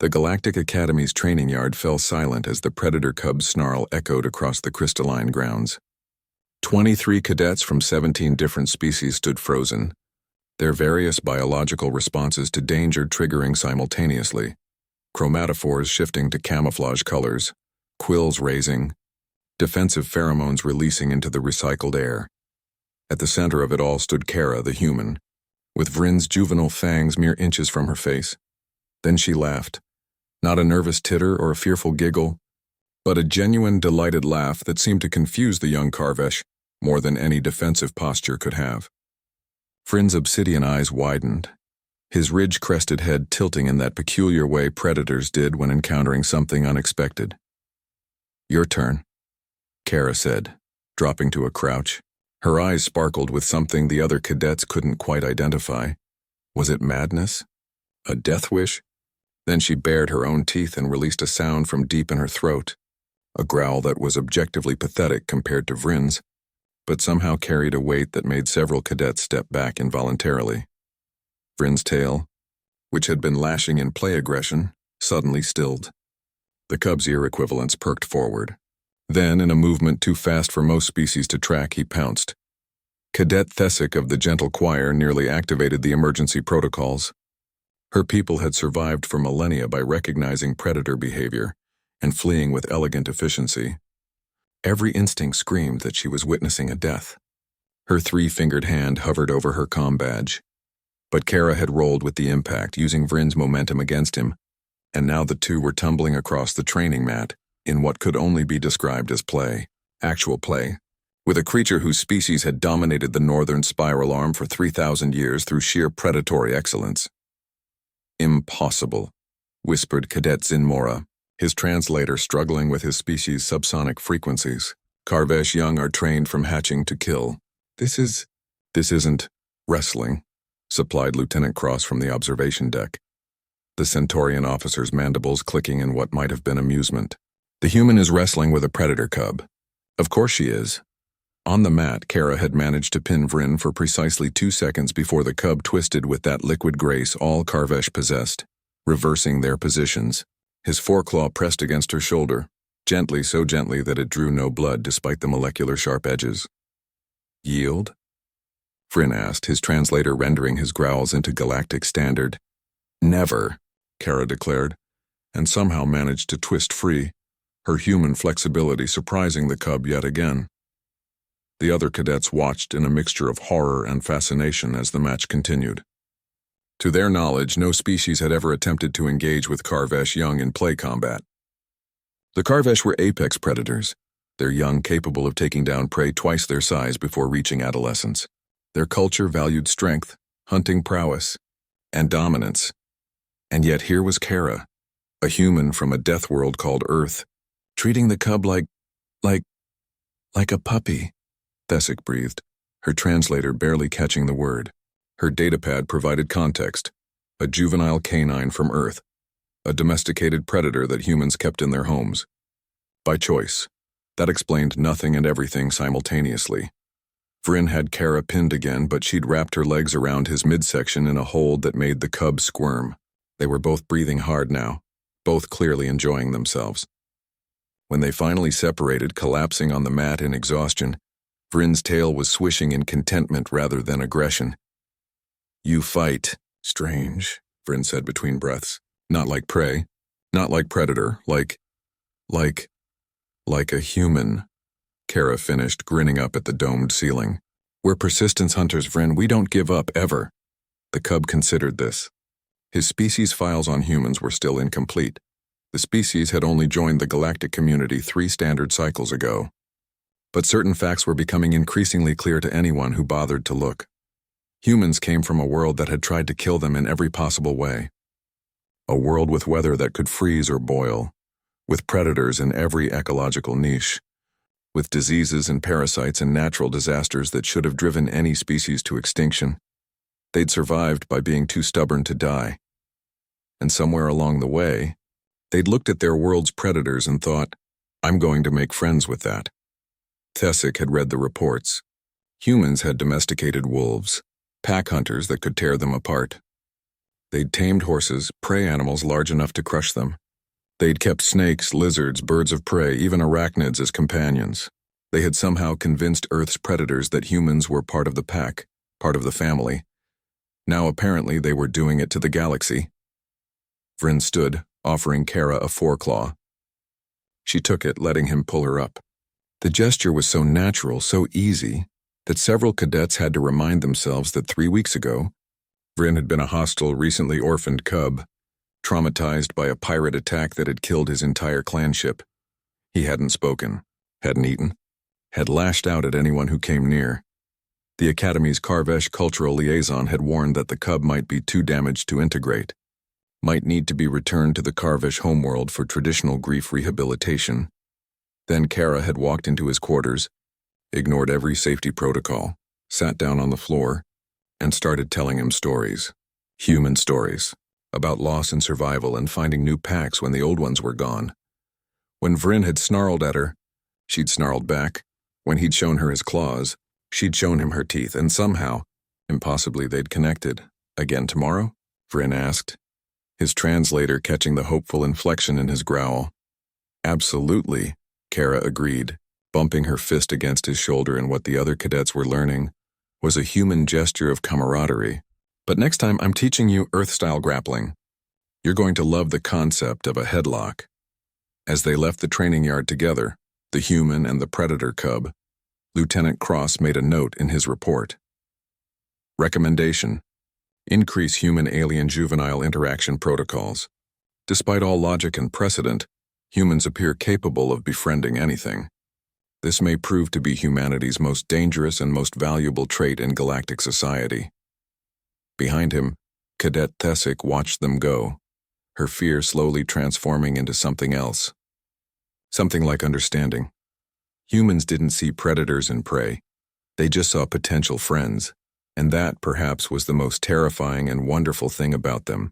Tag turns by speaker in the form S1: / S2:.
S1: The Galactic Academy's training yard fell silent as the predator cub's snarl echoed across the crystalline grounds. 23 cadets from 17 different species stood frozen, their various biological responses to danger triggering simultaneously, chromatophores shifting to camouflage colors, quills raising, defensive pheromones releasing into the recycled air. At the center of it all stood Kara, the human, with Vryn's juvenile fangs mere inches from her face. Then she laughed, not a nervous titter or a fearful giggle, but a genuine, delighted laugh that seemed to confuse the young Karvesh more than any defensive posture could have. Vryn's obsidian eyes widened, his ridge-crested head tilting in that peculiar way predators did when encountering something unexpected. "Your turn," Kara said, dropping to a crouch. Her eyes sparkled with something the other cadets couldn't quite identify. Was it madness? A death wish? Then she bared her own teeth and released a sound from deep in her throat, a growl that was objectively pathetic compared to Vryn's, but somehow carried a weight that made several cadets step back involuntarily. Vryn's tail, which had been lashing in play aggression, suddenly stilled. The cub's ear equivalents perked forward. Then, in a movement too fast for most species to track, he pounced. Cadet Thesic of the Gentle Choir nearly activated the emergency protocols. Her people had survived for millennia by recognizing predator behavior and fleeing with elegant efficiency. Every instinct screamed that she was witnessing a death. Her three-fingered hand hovered over her comm badge. But Kara had rolled with the impact, using Vryn's momentum against him, and now the two were tumbling across the training mat in what could only be described as play, actual play, with a creature whose species had dominated the northern spiral arm for 3,000 years through sheer predatory excellence. "Impossible," whispered Cadet Zinmora, his translator struggling with his species' subsonic frequencies. "Karvesh young are trained from hatching to kill. This isn't wrestling," supplied Lieutenant Cross from the observation deck, the Centaurian officer's mandibles clicking in what might have been amusement. "The human is wrestling with a predator cub. Of course she is." On the mat, Kara had managed to pin Vryn for precisely 2 seconds before the cub twisted with that liquid grace all Karvesh possessed, reversing their positions. His foreclaw pressed against her shoulder, gently, so gently that it drew no blood despite the molecular sharp edges. "Yield?" Vryn asked, his translator rendering his growls into galactic standard. "Never," Kara declared, and somehow managed to twist free, her human flexibility surprising the cub yet again. The other cadets watched in a mixture of horror and fascination as the match continued. To their knowledge, no species had ever attempted to engage with Karvesh young in play combat. The Karvesh were apex predators, their young capable of taking down prey twice their size before reaching adolescence. Their culture valued strength, hunting prowess, and dominance. And yet here was Kara, a human from a death world called Earth, treating the cub like a puppy, Thesic breathed, her translator barely catching the word. Her datapad provided context: a juvenile canine from Earth, a domesticated predator that humans kept in their homes. By choice. That explained nothing and everything simultaneously. Vryn had Kara pinned again, but she'd wrapped her legs around his midsection in a hold that made the cub squirm. They were both breathing hard now, both clearly enjoying themselves. When they finally separated, collapsing on the mat in exhaustion, Vryn's tail was swishing in contentment rather than aggression. "You fight. Strange," Vryn said between breaths. "Not like prey. Not like predator. Like a human," Kara finished, grinning up at the domed ceiling. "We're persistence hunters, Vryn. We don't give up, ever." The cub considered this. His species files on humans were still incomplete. The species had only joined the galactic community 3 standard cycles ago. But certain facts were becoming increasingly clear to anyone who bothered to look. Humans came from a world that had tried to kill them in every possible way. A world with weather that could freeze or boil, with predators in every ecological niche, with diseases and parasites and natural disasters that should have driven any species to extinction. They'd survived by being too stubborn to die. And somewhere along the way, they'd looked at their world's predators and thought, "I'm going to make friends with that." Thesic had read the reports. Humans had domesticated wolves, pack hunters that could tear them apart. They'd tamed horses, prey animals large enough to crush them. They'd kept snakes, lizards, birds of prey, even arachnids as companions. They had somehow convinced Earth's predators that humans were part of the pack, part of the family. Now apparently they were doing it to the galaxy. Vryn stood, offering Kara a foreclaw. She took it, letting him pull her up. The gesture was so natural, so easy, that several cadets had to remind themselves that 3 weeks ago, Vryn had been a hostile, recently orphaned cub, traumatized by a pirate attack that had killed his entire clanship. He hadn't spoken, hadn't eaten, had lashed out at anyone who came near. The Academy's Karvesh cultural liaison had warned that the cub might be too damaged to integrate, might need to be returned to the Karvesh homeworld for traditional grief rehabilitation. Then Kara had walked into his quarters, ignored every safety protocol, sat down on the floor, and started telling him stories. Human stories. About loss and survival and finding new packs when the old ones were gone. When Vryn had snarled at her, she'd snarled back. When he'd shown her his claws, she'd shown him her teeth, and somehow, impossibly, they'd connected. Again tomorrow? Vryn asked, his translator catching the hopeful inflection in his growl. Absolutely, Kara agreed, bumping her fist against his shoulder, and what the other cadets were learning was a human gesture of camaraderie. But next time I'm teaching you Earth-style grappling. You're going to love the concept of a headlock. As they left the training yard together, the human and the predator cub, Lieutenant Cross made a note in his report. Recommendation: increase human-alien juvenile interaction protocols. Despite all logic and precedent, humans appear capable of befriending anything. This may prove to be humanity's most dangerous and most valuable trait in galactic society. Behind him, Cadet Thesic watched them go, her fear slowly transforming into something else. Something like understanding. Humans didn't see predators and prey. They just saw potential friends, and that, perhaps, was the most terrifying and wonderful thing about them.